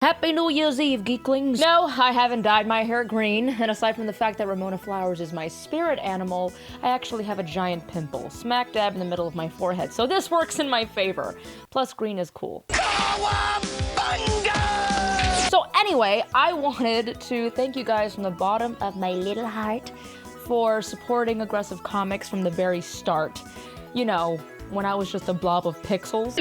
Happy New Year's Eve, geeklings! No, I haven't dyed my hair green, and aside from the fact that Ramona Flowers is my spirit animal, I actually have a giant pimple, smack dab in the middle of my forehead, so this works in my favor. Plus, green is cool. So anyway, I wanted to thank you guys from the bottom of my little heart for supporting Aggressive Comics from the very start. You know, when I was just a blob of pixels.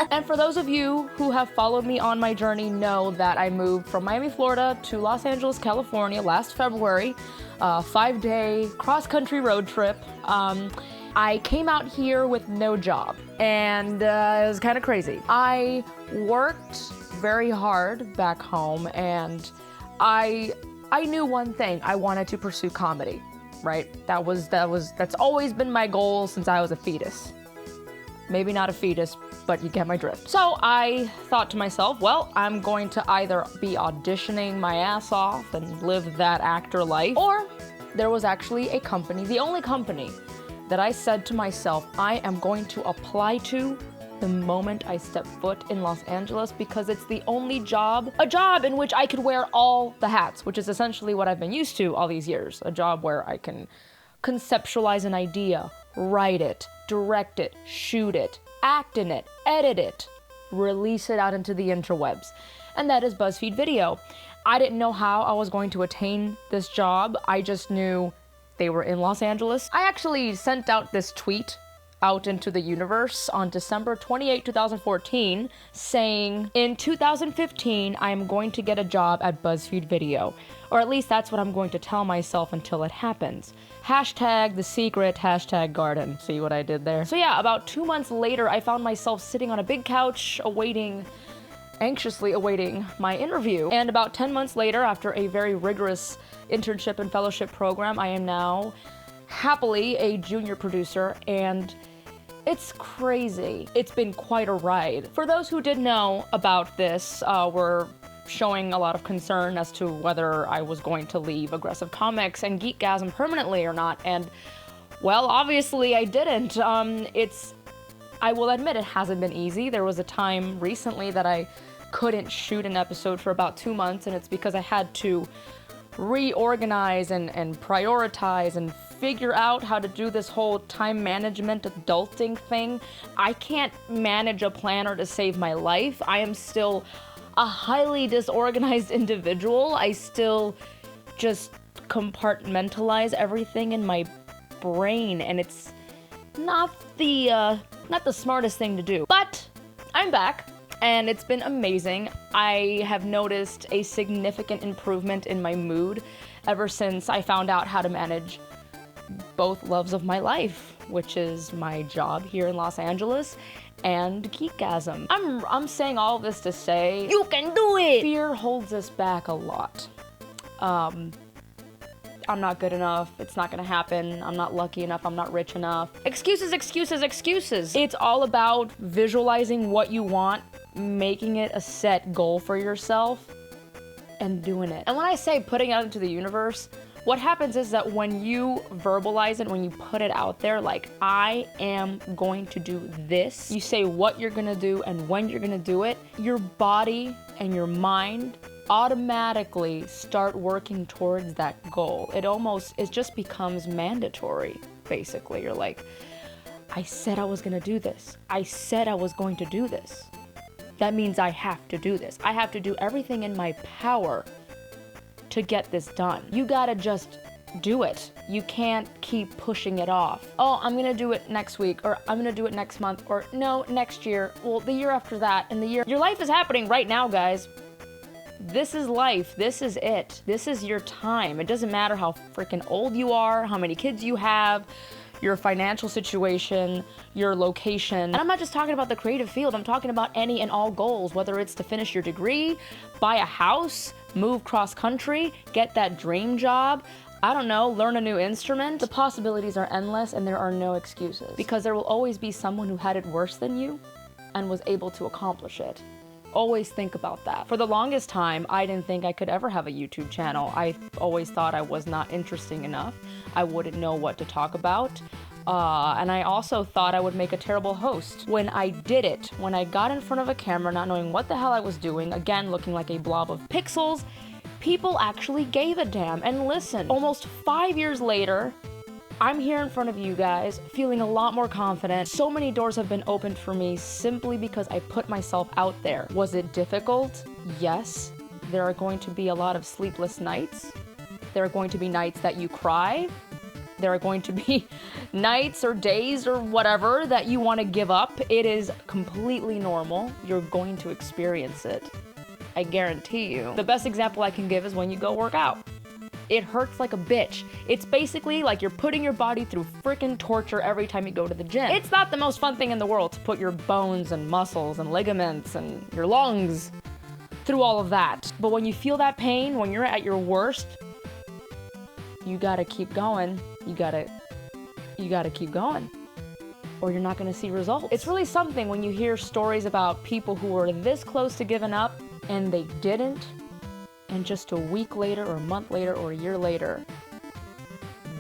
And for those of you who have followed me on my journey know that I moved from Miami, Florida to Los Angeles, California last February, a 5-day cross-country road trip. I came out here with no job, and it was kind of crazy. I worked very hard back home, and I knew one thing: I wanted to pursue comedy, right? That's always been my goal since I was a fetus. Maybe not a fetus, but you get my drift. So I thought to myself, well, I'm going to either be auditioning my ass off and live that actor life, or there was actually a company, the only company, that I said to myself, I am going to apply to the moment I step foot in Los Angeles, because it's the only job, a job in which I could wear all the hats, which is essentially what I've been used to all these years. A job where I can conceptualize an idea, write it, direct it, shoot it, act in it, edit it, release it out into the interwebs. And that is BuzzFeed Video. I didn't know how I was going to attain this job. I just knew they were in Los Angeles. I actually sent out this tweet out into the universe on December 28, 2014, saying, in 2015, I am going to get a job at BuzzFeed Video. Or at least that's what I'm going to tell myself until it happens. Hashtag the secret, hashtag garden. See what I did there? So yeah, about 2 months later, I found myself sitting on a big couch anxiously awaiting my interview. And about 10 months later, after a very rigorous internship and fellowship program, I am now happily a junior producer, and it's crazy. It's been quite a ride. For those who did know about this, were showing a lot of concern as to whether I was going to leave Aggressive Comics and Geekgasm permanently or not, and well, obviously I didn't. I will admit it hasn't been easy. There was a time recently that I couldn't shoot an episode for about 2 months, and it's because I had to reorganize and prioritize and figure out how to do this whole time management adulting thing. I can't manage a planner to save my life. I am still a highly disorganized individual. I still just compartmentalize everything in my brain, and it's not the smartest thing to do. But I'm back, and it's been amazing. I have noticed a significant improvement in my mood ever since I found out how to manage both loves of my life, which is my job here in Los Angeles and Geekgasm. I'm saying all this to say, you can do it! Fear holds us back a lot. I'm not good enough, it's not gonna happen, I'm not lucky enough, I'm not rich enough. Excuses, excuses, excuses. It's all about visualizing what you want, making it a set goal for yourself, and doing it. And when I say putting it out into the universe, what happens is that when you verbalize it, when you put it out there, like, I am going to do this, you say what you're gonna do and when you're gonna do it, your body and your mind automatically start working towards that goal. It just becomes mandatory, basically. You're like, I said I was gonna do this. I said I was going to do this. That means I have to do this. I have to do everything in my power to get this done. You gotta just do it. You can't keep pushing it off. Oh, I'm gonna do it next week, or I'm gonna do it next month, or no, next year, well, the year after that, and the year. Your life is happening right now, guys. This is life. This is it. This is your time. It doesn't matter how freaking old you are, how many kids you have, your financial situation, your location. And I'm not just talking about the creative field, I'm talking about any and all goals, whether it's to finish your degree, buy a house, move cross-country, get that dream job, I don't know, learn a new instrument. The possibilities are endless, and there are no excuses, because there will always be someone who had it worse than you and was able to accomplish it. Always think about that. For the longest time, I didn't think I could ever have a YouTube channel. I always thought I was not interesting enough. I wouldn't know what to talk about. And I also thought I would make a terrible host. When I did it, when I got in front of a camera, not knowing what the hell I was doing, again looking like a blob of pixels, people actually gave a damn and listened. Almost 5 years later, I'm here in front of you guys, feeling a lot more confident. So many doors have been opened for me simply because I put myself out there. Was it difficult? Yes. There are going to be a lot of sleepless nights. There are going to be nights that you cry. There are going to be nights or days or whatever that you want to give up. It is completely normal. You're going to experience it. I guarantee you. The best example I can give is when you go work out. It hurts like a bitch. It's basically like you're putting your body through freaking torture every time you go to the gym. It's not the most fun thing in the world to put your bones and muscles and ligaments and your lungs through all of that. But when you feel that pain, when you're at your worst, you gotta keep going. You gotta keep going, or you're not gonna see results. It's really something when you hear stories about people who were this close to giving up and they didn't, and just a week later or a month later or a year later,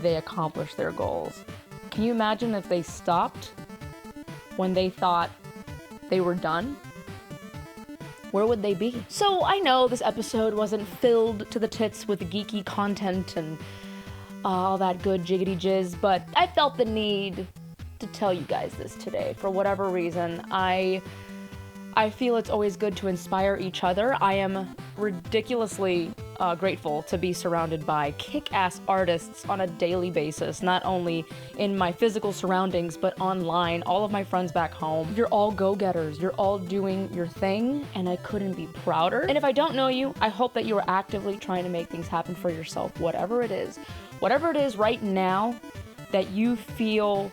they accomplished their goals. Can you imagine if they stopped when they thought they were done? Where would they be? So I know this episode wasn't filled to the tits with geeky content and all that good jiggity jizz, but I felt the need to tell you guys this today. For whatever reason, I feel it's always good to inspire each other. I am ridiculously grateful to be surrounded by kick-ass artists on a daily basis, not only in my physical surroundings, but online, all of my friends back home. You're all go-getters. You're all doing your thing, and I couldn't be prouder. And if I don't know you, I hope that you are actively trying to make things happen for yourself, whatever it is. Whatever it is right now that you feel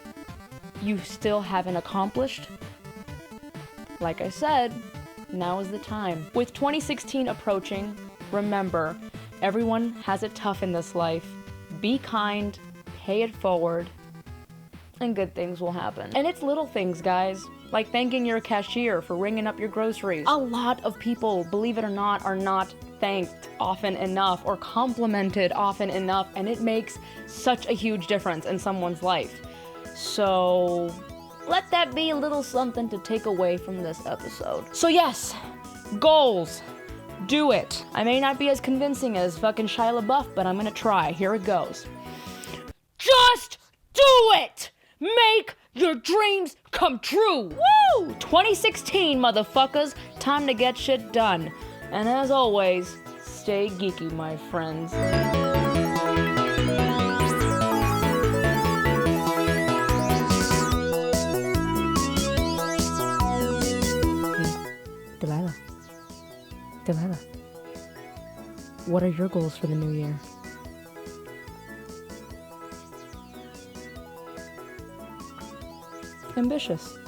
you still haven't accomplished, like I said, now is the time. With 2016 approaching, remember, everyone has it tough in this life. Be kind, pay it forward, and good things will happen. And it's little things, guys, like thanking your cashier for ringing up your groceries. A lot of people, believe it or not, are not thanked often enough or complimented often enough, and it makes such a huge difference in someone's life. So let that be a little something to take away from this episode. So yes, goals. Do it. I may not be as convincing as fucking Shia LaBeouf, but I'm gonna try. Here it goes. Just do it! Make your dreams come true! Woo! 2016, motherfuckers. Time to get shit done. And as always, stay geeky, my friends. Delilah, what are your goals for the new year? Ambitious.